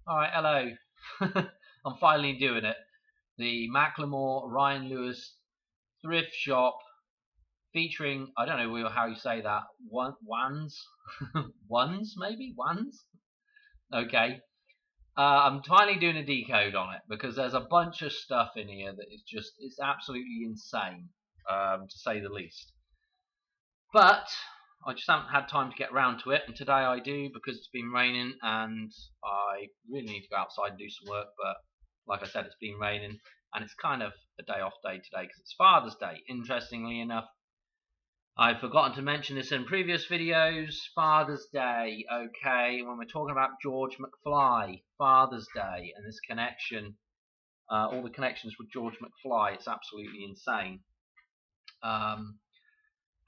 Alright, hello. I'm finally doing it. The Macklemore Ryan Lewis Thrift Shop featuring, I don't know how you say that, ones? Ones, maybe? Ones? Okay. I'm finally doing a decode on it because there's a bunch of stuff in here that is just, it's absolutely insane, to say the least. But I just haven't had time to get around to it, and today I do because it's been raining and I really need to go outside and do some work. But like I said, it's been raining and it's kind of a day off day today because it's Father's Day. Interestingly enough, I've forgotten to mention this in previous videos. Father's Day, okay, when we're talking about George McFly, Father's Day, and this connection, all the connections with George McFly, it's absolutely insane.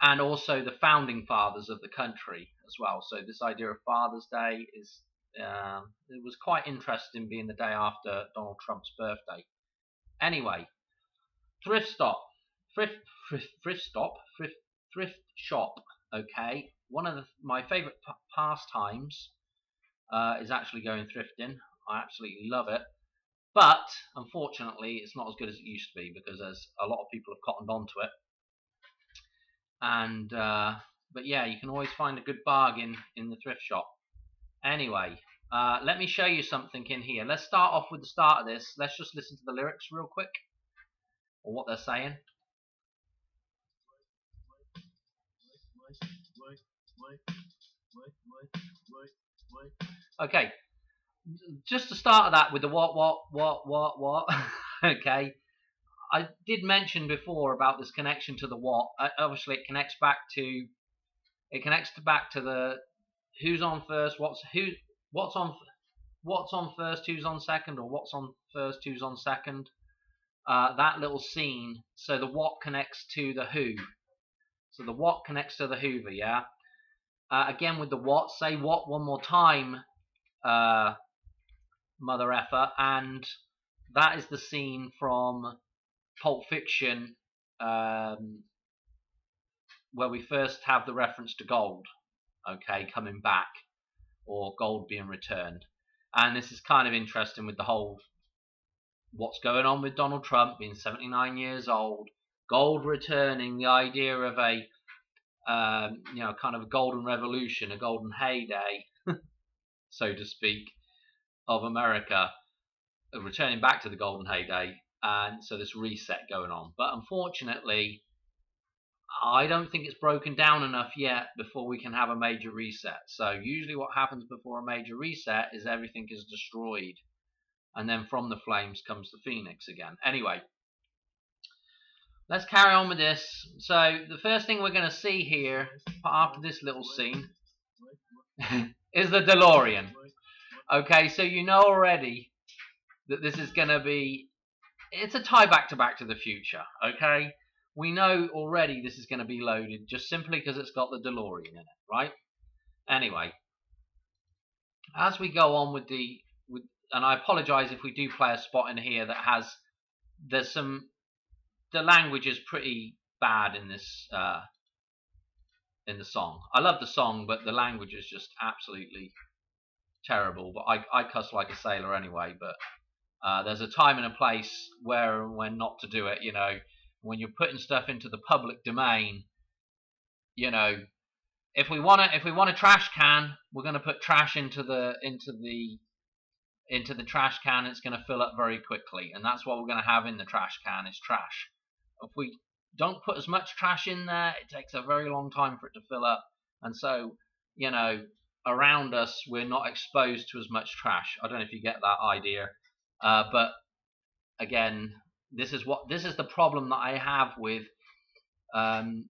And also the founding fathers of the country as well. So this idea of Father's Day is it was quite interesting, being the day after Donald Trump's birthday. Anyway, thrift stop, thrift shop. Okay, one of my favourite pastimes is actually going thrifting. I absolutely love it. But unfortunately, it's not as good as it used to be because there's a lot of people have cottoned onto it. And but yeah, you can always find a good bargain in the thrift shop. Anyway, let me show you something in here. Let's start off with the start of this. Let's just listen to the lyrics real quick, or what they're saying. Okay, just to start that with the what. Okay, I did mention before about this connection to the what. Obviously, it connects back to the who's on first, what's on first, who's on second, or what's on first, who's on second. That little scene. So the what connects to the who. So the what connects to the Hoover. Yeah. Again with the what. Say what one more time, mother effer, and that is the scene from Pulp Fiction, where we first have the reference to gold, okay, coming back, or gold being returned. And this is kind of interesting with the whole what's going on with Donald Trump being 79 years old, gold returning, the idea of a kind of a golden revolution, a golden heyday, so to speak, of America, returning back to the golden heyday, and so this reset going on. But unfortunately, I don't think it's broken down enough yet before we can have a major reset. So usually what happens before a major reset is everything is destroyed, and then from the flames comes the phoenix again. Anyway, let's carry on with this. So the first thing we're going to see here after this little scene is the DeLorean. Okay, so you know already that this is going to be, it's a tie back to the Future. Okay, we know already this is going to be loaded just simply because it's got the DeLorean in it, right? Anyway, as we go on with and I apologize if we do play a spot in here that has, the language is pretty bad in this, in the song. I love the song, but the language is just absolutely terrible. But I cuss like a sailor anyway. But there's a time and a place where and when not to do it. You know, when you're putting stuff into the public domain, you know, if we want a trash can, we're going to put trash into the trash can. It's going to fill up very quickly, and that's what we're going to have in the trash can, is trash. If we don't put as much trash in there, it takes a very long time for it to fill up, and so, you know, around us we're not exposed to as much trash. I don't know if you get that idea, but again, this is the problem that I have with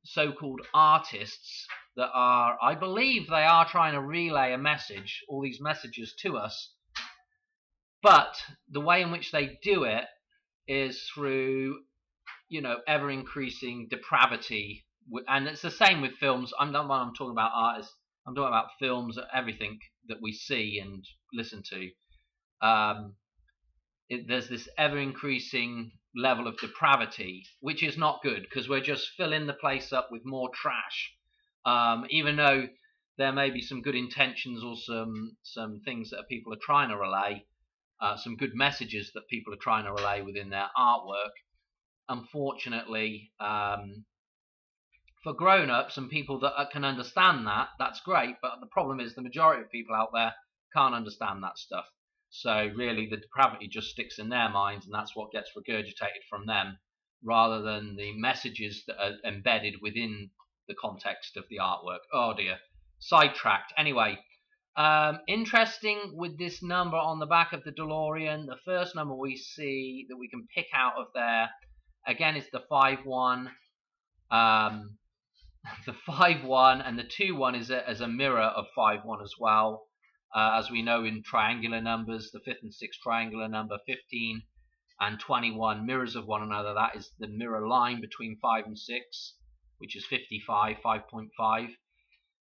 so-called artists that are, I believe they are trying to relay a message, all these messages to us, but the way in which they do it is through, you know, ever-increasing depravity. And it's the same with films. I'm not talking about artists. I'm talking about films, everything that we see and listen to. There's this ever-increasing level of depravity, which is not good, because we're just filling the place up with more trash. Even though there may be some good intentions or some things that people are trying to relay, some good messages that people are trying to relay within their artwork. Unfortunately, for grown-ups and people that can understand that, that's great, but the problem is the majority of people out there can't understand that stuff. So really the depravity just sticks in their minds, and that's what gets regurgitated from them, rather than the messages that are embedded within the context of the artwork. Oh dear, sidetracked. Anyway, interesting with this number on the back of the DeLorean. The first number we see that we can pick out of there, again, is the 5-1. The 5-1 and the 2-1 is as a mirror of 5-1 as well. As we know in triangular numbers, the 5th and 6th triangular number, 15 and 21, mirrors of one another. That is the mirror line between 5 and 6, which is 55, 5.5.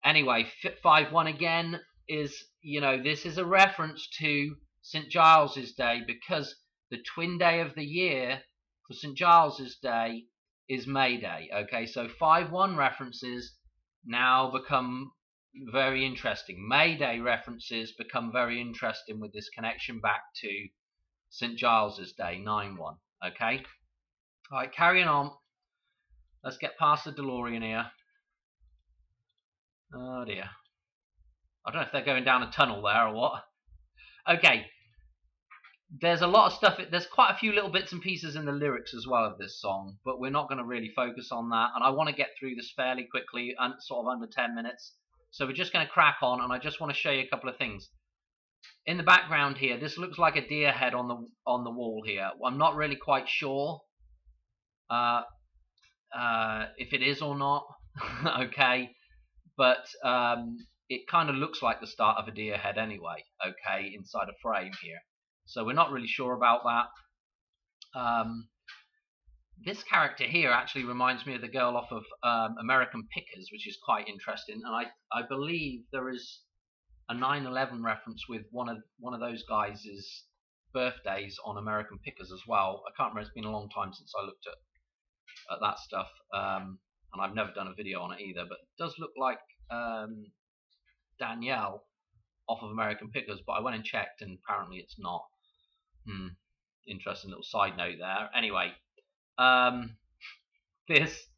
Anyway, 5-1 again is, this is a reference to St. Giles's Day, because the twin day of the year for St. Giles's Day is May Day. Okay, so 5-1 references now become very interesting. May Day references become very interesting with this connection back to St. Giles's Day, 9-1. Okay, all right, carrying on. Let's get past the DeLorean here. Oh dear, I don't know if they're going down a tunnel there or what. Okay, there's a lot of stuff. There's quite a few little bits and pieces in the lyrics as well of this song, but we're not going to really focus on that. And I want to get through this fairly quickly, and sort of under 10 minutes. So we're just going to crack on, and I just want to show you a couple of things. In the background here, this looks like a deer head on the wall here. I'm not really quite sure if it is or not. Okay, but it kind of looks like the start of a deer head anyway. Okay, inside a frame here. So we're not really sure about that. This character here actually reminds me of the girl off of American Pickers, which is quite interesting. And I believe there is a 9/11 reference with one of those guys' birthdays on American Pickers as well. I can't remember. It's been a long time since I looked at that stuff, and I've never done a video on it either. But it does look like Danielle off of American Pickers, but I went and checked, and apparently it's not. Interesting little side note there. Anyway, this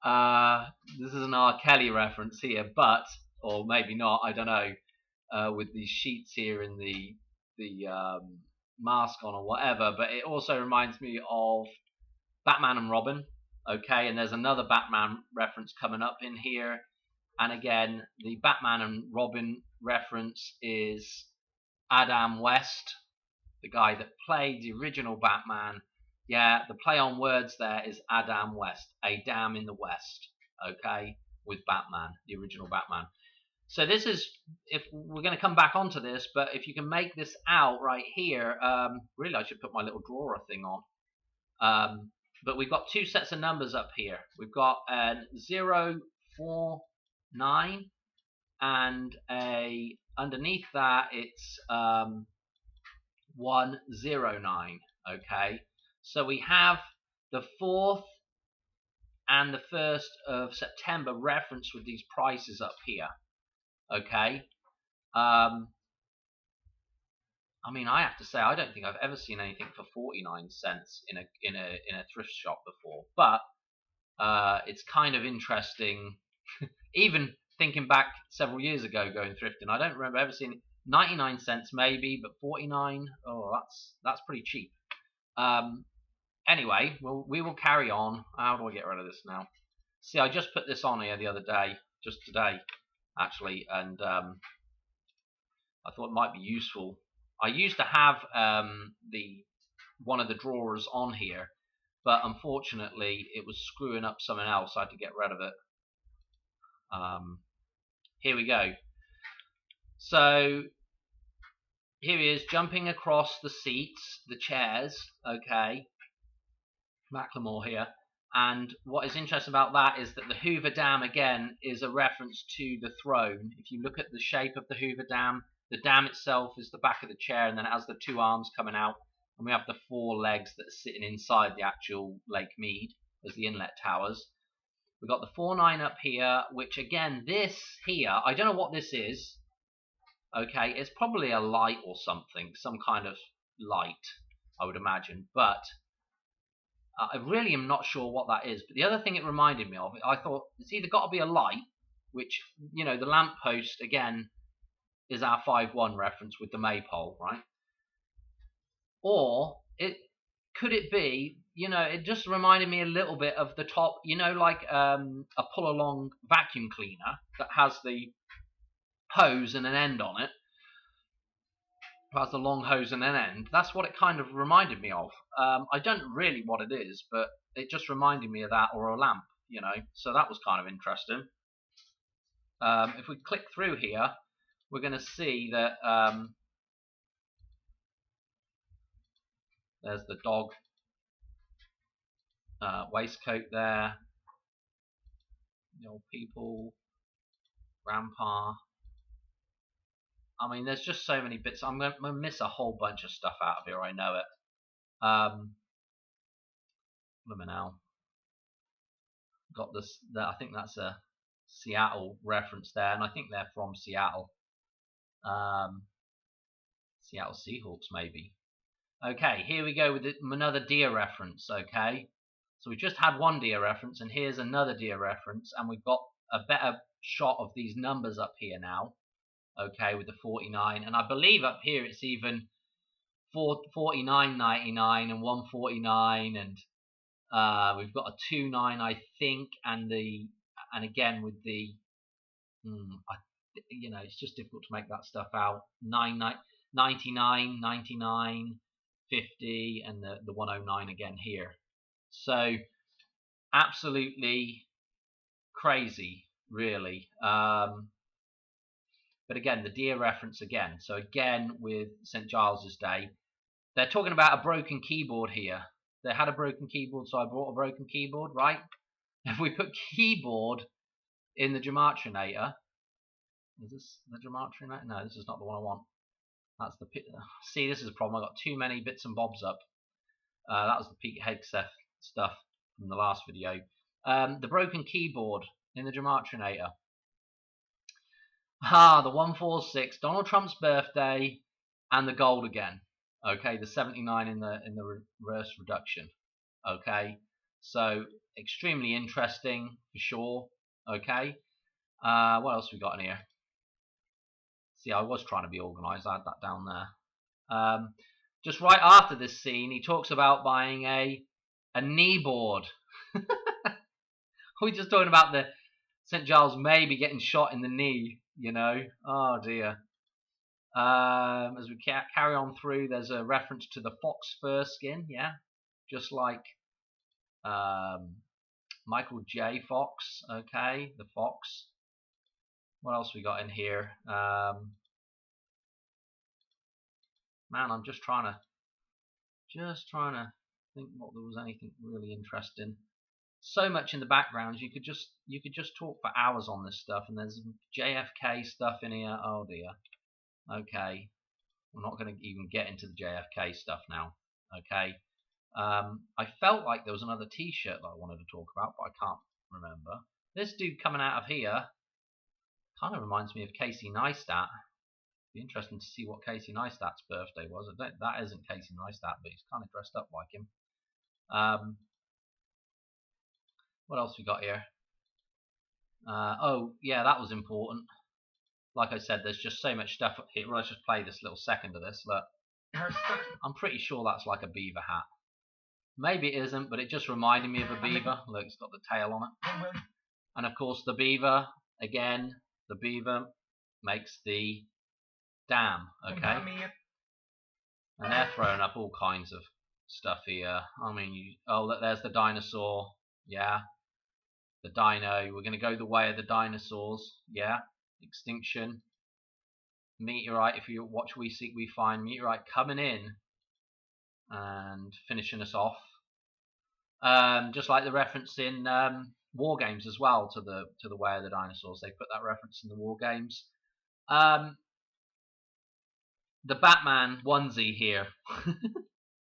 is an R. Kelly reference here, but, or maybe not, I don't know, with these sheets here and the mask on or whatever, but it also reminds me of Batman and Robin. Okay, and there's another Batman reference coming up in here, and again, the Batman and Robin reference is Adam West, the guy that played the original Batman. Yeah, the play on words there is Adam West, a dam in the West, okay, with Batman, the original Batman. So this is, if we're going to come back onto this, but if you can make this out right here, really I should put my little drawer thing on. But we've got two sets of numbers up here. We've got a 0, 4, 9, and underneath that it's 109. Okay, so we have the 4th and the 1st of September reference with these prices up here. Okay, I mean, I have to say I don't think I've ever seen anything for 49 cents in a thrift shop before, but it's kind of interesting. Even thinking back several years ago going thrifting, I don't remember ever seeing 99 cents maybe, but 49, oh, that's pretty cheap. Anyway, we will carry on. How do I get rid of this now? See, I just put this on here the other day, just today actually, and I thought it might be useful. I used to have one of the drawers on here, but unfortunately it was screwing up something else. I had to get rid of it. Here we go. So here he is jumping across the seats, the chairs, okay, Macklemore here. And what is interesting about that is that the Hoover Dam, again, is a reference to the throne. If you look at the shape of the Hoover Dam, the dam itself is the back of the chair, and then it has the two arms coming out, and we have the 4 legs that are sitting inside the actual Lake Mead as the inlet towers. We've got the 4-9 up here, which again, this here, I don't know what this is. Okay, it's probably a light or something, some kind of light, I would imagine, but I really am not sure what that is. But the other thing it reminded me of, I thought it's either got to be a light, which, you know, the lamppost again is our 5-1 reference with the maypole, right? Or could it be, you know, it just reminded me a little bit of the top, you know, like a pull along vacuum cleaner that has the hose and an end on it. Has the long hose and an end. That's what it kind of reminded me of. I don't really what it is, but it just reminded me of that, or a lamp, you know. So that was kind of interesting. If we click through here, we're going to see that there's the dog waistcoat there, the old people, grandpa. I mean, there's just so many bits. I'm going to miss a whole bunch of stuff out of here, I know it. Now got this. I think that's a Seattle reference there, and I think they're from Seattle. Seattle Seahawks, maybe. Okay, here we go with another deer reference. Okay, so we just had one deer reference, and here's another deer reference, and we've got a better shot of these numbers up here now. Okay, with the 49, and I believe up here it's even 49.99 and 149, and we've got a 29, I think, and again with the you know, it's just difficult to make that stuff out. 99, 99, 50, and the 109 again here. So absolutely crazy, really. But again, the deer reference again. So again, with St. Giles's Day, they're talking about a broken keyboard here. They had a broken keyboard, so I bought a broken keyboard, right? If we put keyboard in the Gematrinator, is this the Gematrinator? No, this is not the one I want. That's the see. This is a problem. I got too many bits and bobs up. That was the Pete Hegseth stuff from the last video. The broken keyboard in the Gematrinator. The 146, Donald Trump's birthday, and the gold again. Okay, the 79 in the reverse reduction. Okay, so extremely interesting for sure. Okay, what else we got in here? See, I was trying to be organised. I had that down there. Just right after this scene, he talks about buying a knee board. We're just talking about the St. Giles maybe getting shot in the knee, you know. Oh dear. As we carry on through, there's a reference to the fox fur skin, yeah, just like Michael J. Fox. Okay, the fox. What else we got in here? Man, I'm just trying to think what there was anything really interesting. So much in the background, you could just talk for hours on this stuff, and there's JFK stuff in here. Oh dear. Okay, we're not going to even get into the JFK stuff now. Okay, I felt like there was another T-shirt that I wanted to talk about, but I can't remember. This dude coming out of here kind of reminds me of Casey Neistat. Be interesting to see what Casey Neistat's birthday was. That isn't Casey Neistat, but he's kind of dressed up like him. What else we got here? Oh yeah, that was important. Like I said, there's just so much stuff up here. Well, let's just play this little second of this. Look, I'm pretty sure that's like a beaver hat. Maybe it isn't, but it just reminded me of a beaver. Look, it's got the tail on it. And of course the beaver, again, the beaver makes the dam, okay? And they're throwing up all kinds of stuff here. I mean, look, there's the dinosaur, yeah. The dino, we're going to go the way of the dinosaurs, yeah. Extinction. Meteorite, if you watch We Seek We Find, meteorite coming in and finishing us off. Just like the reference in War Games as well to the way of the dinosaurs. They put that reference in the War Games. The Batman onesie here.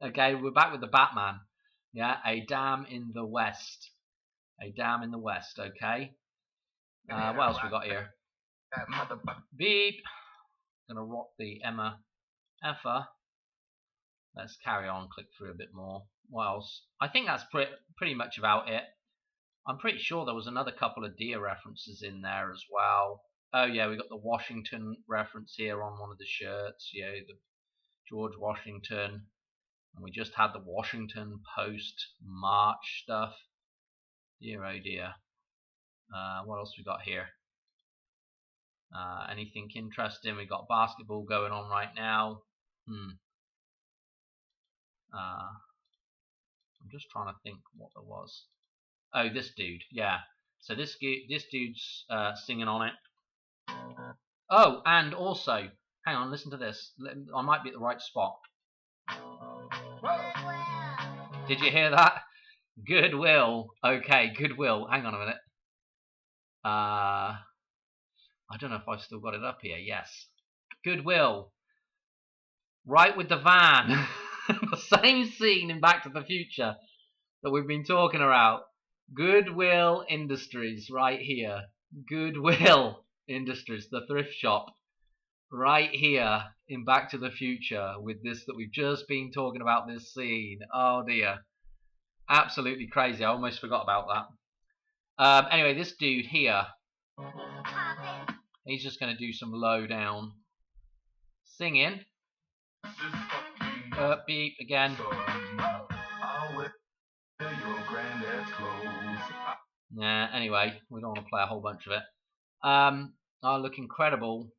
Okay, we're back with the Batman. Yeah, a dam in the west. A dam in the west, okay. What else we got here? Beep. Gonna rock the Emma Effa. Let's carry on, click through a bit more. What else? I think that's pretty much about it. I'm pretty sure there was another couple of deer references in there as well. Oh yeah, we got the Washington reference here on one of the shirts. Yeah, the George Washington. And we just had the Washington Post March stuff. Dear oh dear. What else we got here? Anything interesting? We got basketball going on right now. I'm just trying to think what there was. Oh, this dude. Yeah. So this dude's singing on it. Oh, and also, hang on, listen to this. I might be at the right spot. Did you hear that? Goodwill. Okay, Goodwill. Hang on a minute. I don't know if I've still got it up here. Yes. Goodwill. Right with the van. The same scene in Back to the Future that we've been talking about. Goodwill Industries right here. Goodwill Industries, the thrift shop. Right here in Back to the Future with this that we've just been talking about, this scene. Oh dear. Absolutely crazy. I almost forgot about that. Anyway, this dude here, he's just going to do some low down singing. Beep again. Nah, anyway, we don't want to play a whole bunch of it. I look incredible.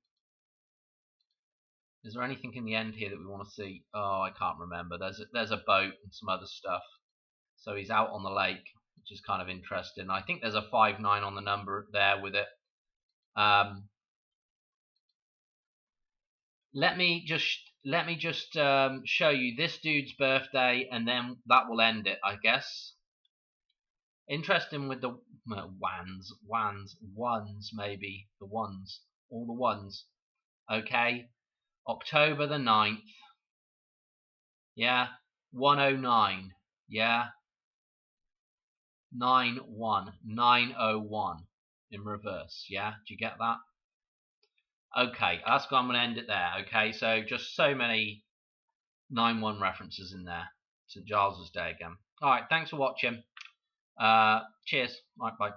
Is there anything in the end here that we want to see? Oh, I can't remember. There's a boat and some other stuff. So he's out on the lake, which is kind of interesting. I think there's a 5-9 on the number there with it. Let me just show you this dude's birthday, and then that will end it, I guess. Interesting with the ones, maybe the ones, all the ones. Okay, October the 9th. Yeah, 109. Yeah, 901 in reverse. Yeah, do you get that? Okay, that's I'm going to end it there. Okay, so just so many 9-1 references in there. St. Giles's Day again. All right, thanks for watching. Cheers. All right, bye.